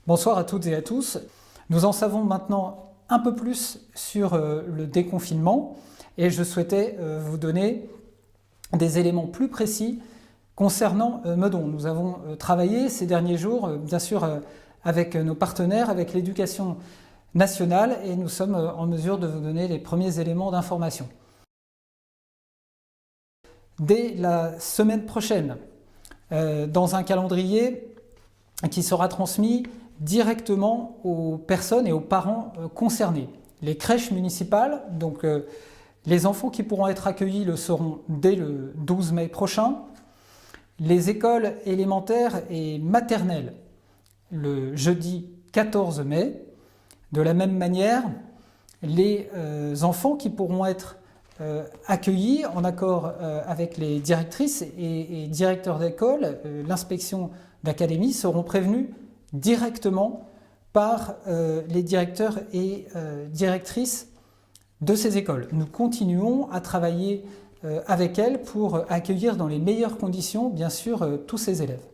Bonsoir à toutes et à tous. Nous en savons maintenant un peu plus sur le déconfinement et je souhaitais vous donner des éléments plus précis concernant Meudon. Nous avons travaillé ces derniers jours, bien sûr, avec nos partenaires, avec l'éducation nationale et nous sommes en mesure de vous donner les premiers éléments d'information. Dès la semaine prochaine, dans un calendrier qui sera transmis directement aux personnes et aux parents concernés. Les crèches municipales, donc les enfants qui pourront être accueillis le seront dès le 12 mai prochain. Les écoles élémentaires et maternelles le jeudi 14 mai. De la même manière, les enfants qui pourront être accueillis en accord avec les directrices et directeurs d'école, l'inspection d'académie, seront prévenus directement par les directeurs et directrices de ces écoles. Nous continuons à travailler avec elles pour accueillir dans les meilleures conditions, bien sûr, tous ces élèves.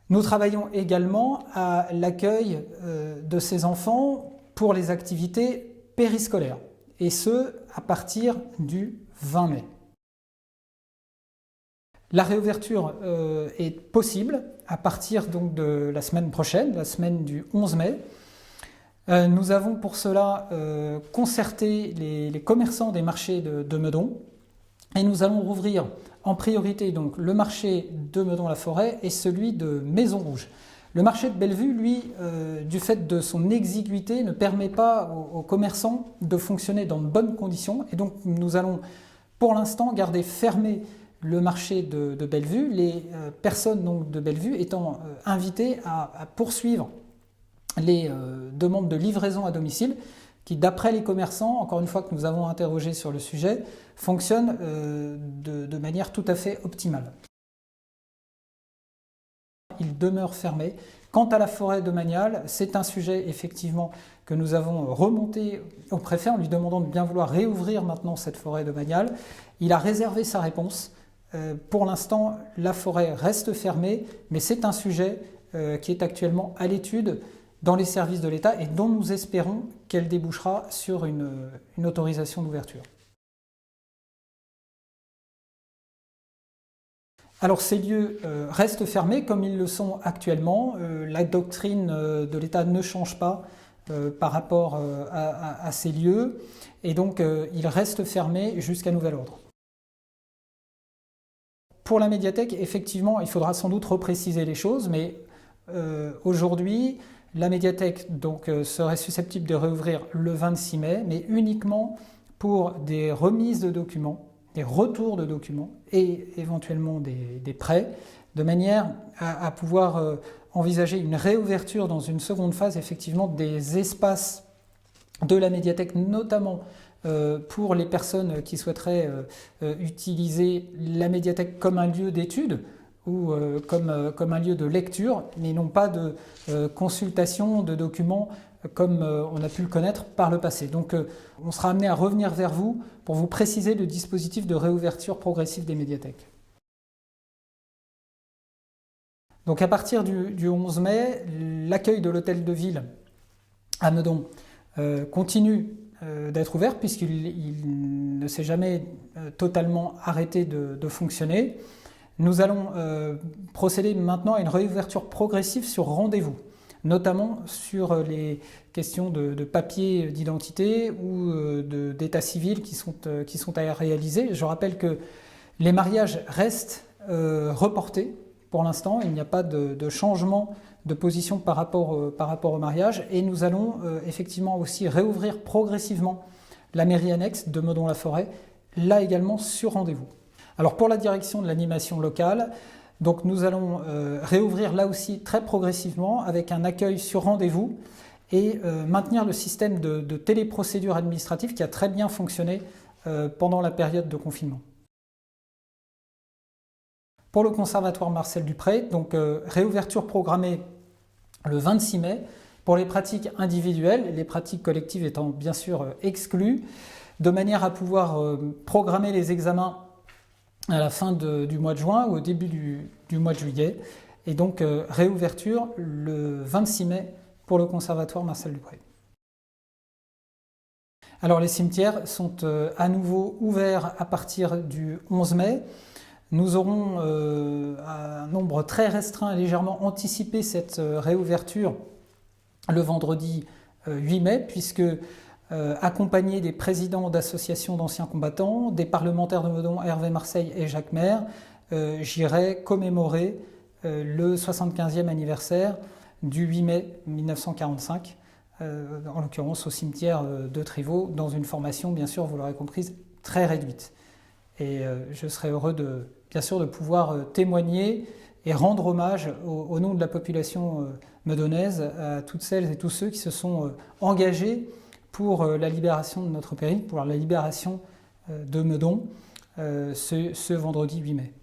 Nous travaillons également à l'accueil de ces enfants pour les activités périscolaires, et ce, à partir du 20 mai. La réouverture est possible à partir donc de la semaine prochaine, la semaine du 11 mai. Nous avons pour cela concerté les commerçants des marchés de Meudon et nous allons rouvrir en priorité donc le marché de Meudon-la-Forêt et celui de Maison-Rouge. Le marché de Bellevue, lui, du fait de son exiguïté, ne permet pas aux commerçants de fonctionner dans de bonnes conditions et donc nous allons pour l'instant garder fermé le marché de Bellevue, les personnes donc, de Bellevue étant invitées à poursuivre les demandes de livraison à domicile qui, d'après les commerçants, encore une fois que nous avons interrogé sur le sujet, fonctionnent de manière tout à fait optimale. Il demeure fermé. Quant à la forêt domaniale, c'est un sujet effectivement que nous avons remonté au préfet en lui demandant de bien vouloir réouvrir maintenant cette forêt domaniale. Il a réservé sa réponse. Pour l'instant, la forêt reste fermée, mais c'est un sujet qui est actuellement à l'étude dans les services de l'État et dont nous espérons qu'elle débouchera sur une autorisation d'ouverture. Alors ces lieux restent fermés comme ils le sont actuellement. La doctrine de l'État ne change pas par rapport à ces lieux et donc ils restent fermés jusqu'à nouvel ordre. Pour la médiathèque, effectivement, il faudra sans doute repréciser les choses, mais aujourd'hui, la médiathèque donc, serait susceptible de réouvrir le 26 mai, mais uniquement pour des remises de documents, des retours de documents et éventuellement des prêts, de manière à pouvoir envisager une réouverture dans une seconde phase, effectivement, des espaces de la médiathèque, notamment pour les personnes qui souhaiteraient utiliser la médiathèque comme un lieu d'étude ou comme un lieu de lecture, mais non pas de consultation de documents comme on a pu le connaître par le passé. Donc on sera amené à revenir vers vous pour vous préciser le dispositif de réouverture progressive des médiathèques. Donc à partir du 11 mai, l'accueil de l'hôtel de ville à Meudon continue d'être ouvert puisqu'il ne s'est jamais totalement arrêté de fonctionner. Nous allons procéder maintenant à une réouverture progressive sur rendez-vous, notamment sur les questions de papiers d'identité ou d'état civil qui sont à réaliser. Je rappelle que les mariages restent reportés pour l'instant, il n'y a pas de changement de position par rapport au mariage et nous allons effectivement aussi réouvrir progressivement la mairie annexe de Meudon-la-Forêt, là également sur rendez-vous. Alors pour la direction de l'animation locale, donc nous allons réouvrir là aussi très progressivement avec un accueil sur rendez-vous et maintenir le système de téléprocédure administrative qui a très bien fonctionné pendant la période de confinement. Pour le conservatoire Marcel Dupré, donc réouverture programmée le 26 mai pour les pratiques individuelles, les pratiques collectives étant bien sûr exclues, de manière à pouvoir programmer les examens à la fin du mois de juin ou au début du mois de juillet Et donc réouverture le 26 mai pour le conservatoire Marcel Dupré. Alors les cimetières sont à nouveau ouverts à partir du 11 mai. Nous aurons un nombre très restreint, légèrement anticipé cette réouverture le vendredi 8 mai, puisque accompagné des présidents d'associations d'anciens combattants, des parlementaires de Meudon, Hervé Marseille et Jacques Maire, j'irai commémorer le 75e anniversaire du 8 mai 1945, en l'occurrence au cimetière de Trivaux, dans une formation, bien sûr, vous l'aurez comprise, très réduite. Et je serai heureux, bien sûr, de pouvoir témoigner et rendre hommage au nom de la population meudonnaise à toutes celles et tous ceux qui se sont engagés pour la libération de notre pays, pour la libération de Meudon, ce vendredi 8 mai.